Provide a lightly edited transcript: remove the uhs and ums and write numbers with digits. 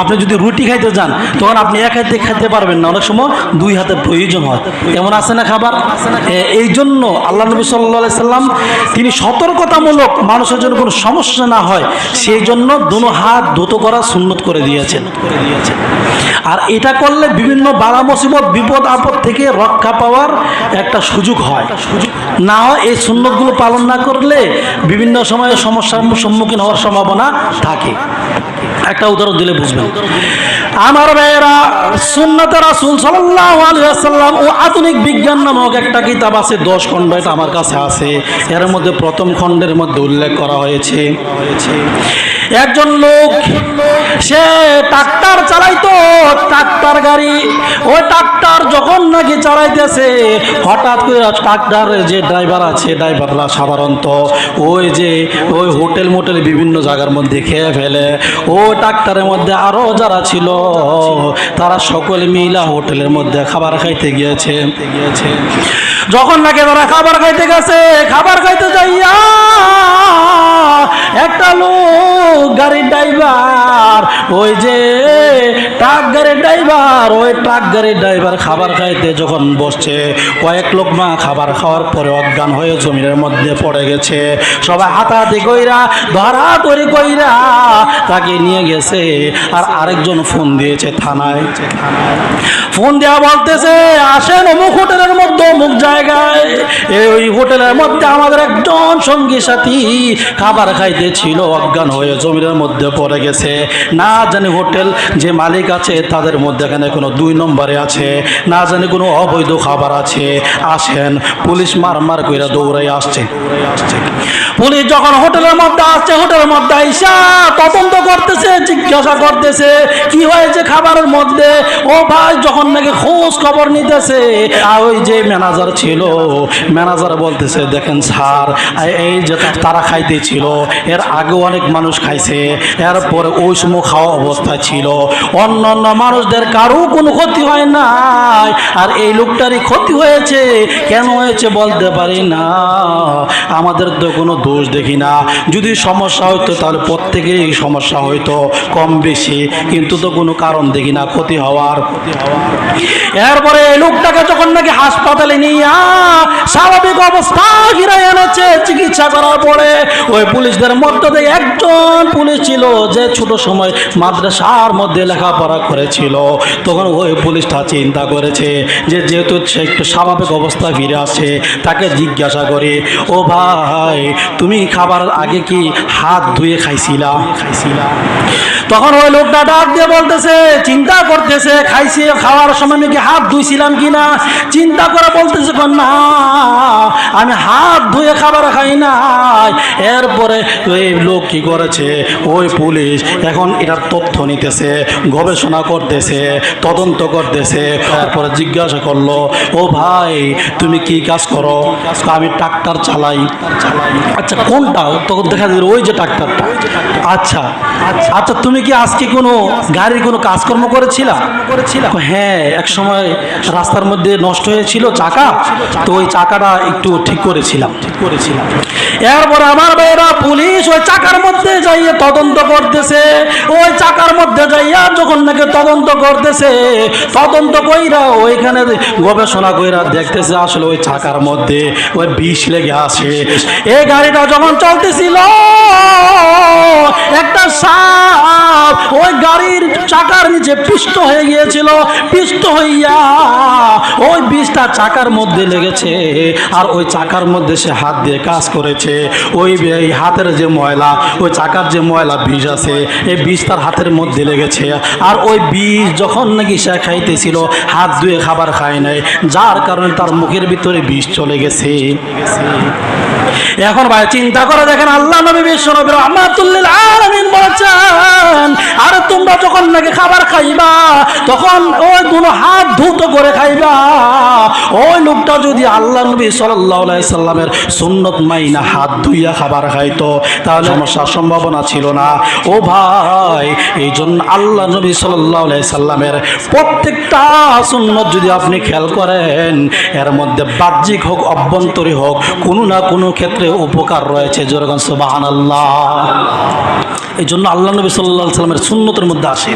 আপনি যদি রুটি খাইতে যান তখন আপনি এক হাতে খাইতে পারবেন না, অনেক সময় দুই হাতের প্রয়োজন হয়, এমন আছে না খাবার। এই জন্য আল্লাহ নবী সাল্লাল্লাহু আলাইহি সাল্লাম তিনি সতর্কতামূলক মানুষের জন্য কোনো সমস্যা না হয় সেই জন্য দুনো হাত ধুতো করা সুন্নত করে দিয়েছেন। আর এটা করলে বিভিন্ন বালা মুসিবত বিপদ আপদ থেকে রক্ষা পাওয়ার একটা সুযোগ হয়। না হয় এই সুন্নতগুলো পালন না করলে বিভিন্ন সময়ে সমস্যার সম্মুখীন হওয়ার সম্ভাবনা থাকে। একটা উদাহরণ দিলে বুঝবেন। আমার ভাইয়েরা, সুন্নাতে রাসূল সাল্লাল্লাহু আলাইহি ওয়াসাল্লাম ও আধুনিক বিজ্ঞান নামক একটা কিতাব আছে, 10 খণ্ড, এটা আমার কাছে আছে। এর মধ্যে প্রথম খণ্ডের মধ্যে উল্লেখ করা হয়েছে একজন লোক সে ট্রাক্টর চালাইতো, ট্রাক্টর গাড়ি। ওই ট্রাক্টর যখন নাকি চালাইতেছে হঠাৎ করে ট্রাক্টরের যে ড্রাইভার আছে, ড্রাইভাররা সাধারণত ওই হোটেল মোটেল বিভিন্ন জায়গার মধ্যে খেয়ে ফেলে। ও ট্রাক্টরের মধ্যে আরো যারা ছিল তারা সকলে মিলা হোটেলের মধ্যে খাবার খাইতে গিয়েছে। যখন নাকি তারা খাবার খাইতে গেছে, খাবার খাইতে যাইয়া একটা লোক গাড়ির ড্রাইভার, ওই যে ট্রাক গাড়ির ড্রাইভার, ওই ট্রাক গাড়ির ড্রাইভার খাবার খাইতে যখন বসছে, কয়েক লোকমা খাবার খাওয়ার পরে অজ্ঞান হয়ে জমিনের মধ্যে পড়ে গেছে। সবাই হাতাহাতি কইরা ধরাধরি কইরা তাকে নিয়ে গেছে। আর আরেকজন ফোন দিয়েছে থানায়। ফোন দেওয়া বলতেছে, আসেন অমুক হোটেলের মধ্যে অমুক জায়গায়, ওই হোটেলের মধ্যে আমাদের একজন সঙ্গী সাথী খাবার খাইতে ছিল, অজ্ঞান হয়ে জমিনের মধ্যে পড়ে গেছে। না জানি হোটেল যে মালিক আছে তাদের মধ্যে এখানে কোনো 2 নম্বরে আছে, না জানি কোনো অবৈধ খাবার আছে। আসেন। পুলিশ মার কইরা দৌড়াই আসছে। পুলিশ যখন হোটেলের মধ্যে আসছে, হোটেলের মধ্যে আইসা তদন্ত করতেছে, জিজ্ঞাসা করতেছে কি হয়েছে খাবারের মধ্যে। ও ভাই, যখন নাকি খোঁজ খবর নিতেছে, আর ওই যে ম্যানেজার ছিল, ম্যানেজার বলতেছে, দেখেন স্যার, এই যে তারা খাইতে ছিল, এর আগে অনেক মানুষ খাইছে, এরপরে ওই সময় খাওয়া অবস্থায় ছিল, অন্য অন্য মানুষদের কারো কোনো ক্ষতি হয় নাই, আর এই লোকটারই ক্ষতি হয়েছে। কেন হয়েছে বলতে পারি না, আমাদের তো কোনো দোষ দেখি না। যদি সমস্যা হইতো তাহলে প্রত্যেকেরই সমস্যা হইতো কম বেশি, কিন্তু তো কোনো কারণ দেখি না ক্ষতি হওয়ার। এরপরে এই লোকটাকে যখন নাকি হাসপাতালে নিয়ে স্বাভাবিক অবস্থা ফিরাই এনেছে, চিকিৎসা করার পরে ওই পুলিশদের মধ্যে থেকে একজন পুলিশ ছিল যে ছোট সময় মাদ্রাসার মধ্যে লেখাপড়া করেছিল। তখন ওই পুলিশটা চিন্তা করেছে যে যেহেতু সে একটু স্বাভাবিক অবস্থা ফিরে আসে, তাকে জিজ্ঞাসা করে, ও ভাই, তুমি খাবার আগে কি হাত ধুয়ে খাইছিলা? তখন ওই লোকটা ডাক দিয়ে বলতেছে, চিন্তা করতেছে, খাইছি, খাওয়ার সময় আমি কি হাত ধুইছিলাম কিনা চিন্তা করে বলতেছে, না, আমি হাত ধুয়ে খাবার খাই নাই। এরপরে ওই লোক কি করেছে, ওই পুলিশ এখন এটার তথ্য নিতেছে, গবেষণা করতেছে, তদন্ত করতেছে। তারপরে জিজ্ঞাসা করলো, ও ভাই, তুমি কি কাজ করো? আমি ট্রাক্টর চালাই। আচ্ছা, কোনটা? তখন দেখা যায় ওই যে ট্রাক্টরটা। আচ্ছা আচ্ছা, তুমি কি আজকে কোনো গাড়ির কোনো কাজকর্ম করেছিলা? হ্যাঁ, এক সময় রাস্তার মধ্যে নষ্ট হয়েছিল চাকা, তো ওই চাকাটা একটু ঠিক করেছিলাম। এরপর আমার ভাইয়েরা, পুলিশ ওই চাকার মধ্যে যাইয়া তদন্ত করতেছে। ওই চাকার মধ্যে যাইয়া যখন নাকি তদন্ত করতেছে, তদন্ত কইরা ওইখানে গবেষণা কইরা দেখতেছে আসলে ওই চাকার মধ্যে ওই বিষ লেগে আছে। এই গাড়িটা যখন চলতেছিল, একটা সাপ ওই গাড়ির চাকার নিচে পিষ্ট হয়ে গিয়েছিল। পিষ্ট হইয়া ওই বিষটা চাকার মধ্যে লেগেছে, আর ওই চাকার মধ্যে সে হাত দিয়ে কাজ করেছে। ওই হাতের যে ময়লা, ওই চাকার যে ময়লা বিষ আছে, এই বিষ তার হাতের মধ্যে লেগেছে। আর ওই বিষ যখন নাকি সে খাইতেছিল, হাত ধুয়ে খাবার খায় নাই, যার কারণে তার মুখের ভিতরে বিষ চলে গেছে। এখন ভাই চিন্তা করে দেখেন, আল্লাহ নবী বিশ্ব নবী রাহমাতুল লিল আলামিন বলেছেন, আর তোমরা যখন নাকি খাবার খাইবা তখন ওই দুটো হাত ধুতো করে খাইবা। ওই লোকটা যদি আল্লাহ নবী সাল্লাল্লাহু আলাইহি সাল্লামের সুন্নত মাইনা হাত ধুইয়া খাবার খাইতো তাহলে সমস্যার সম্ভাবনা ছিল না। ও ভাই, এই জন্য আল্লাহ নবী সাল্লাল্লাহু আলাইহি সাল্লামের প্রত্যেকটা সুন্নত যদি আপনি খেয়াল করেন, এর মধ্যে বাহ্যিক হোক অভ্যন্তরীণ হোক কোনো না কোনো ক্ষেত্রে উপকার রয়েছে। জোরে বলেন সুবহানাল্লাহ। এই জন্য আল্লাহ নবী সাল্লাল্লাহু আলাইহি সাল্লামের সুন্নতের মধ্যে আসে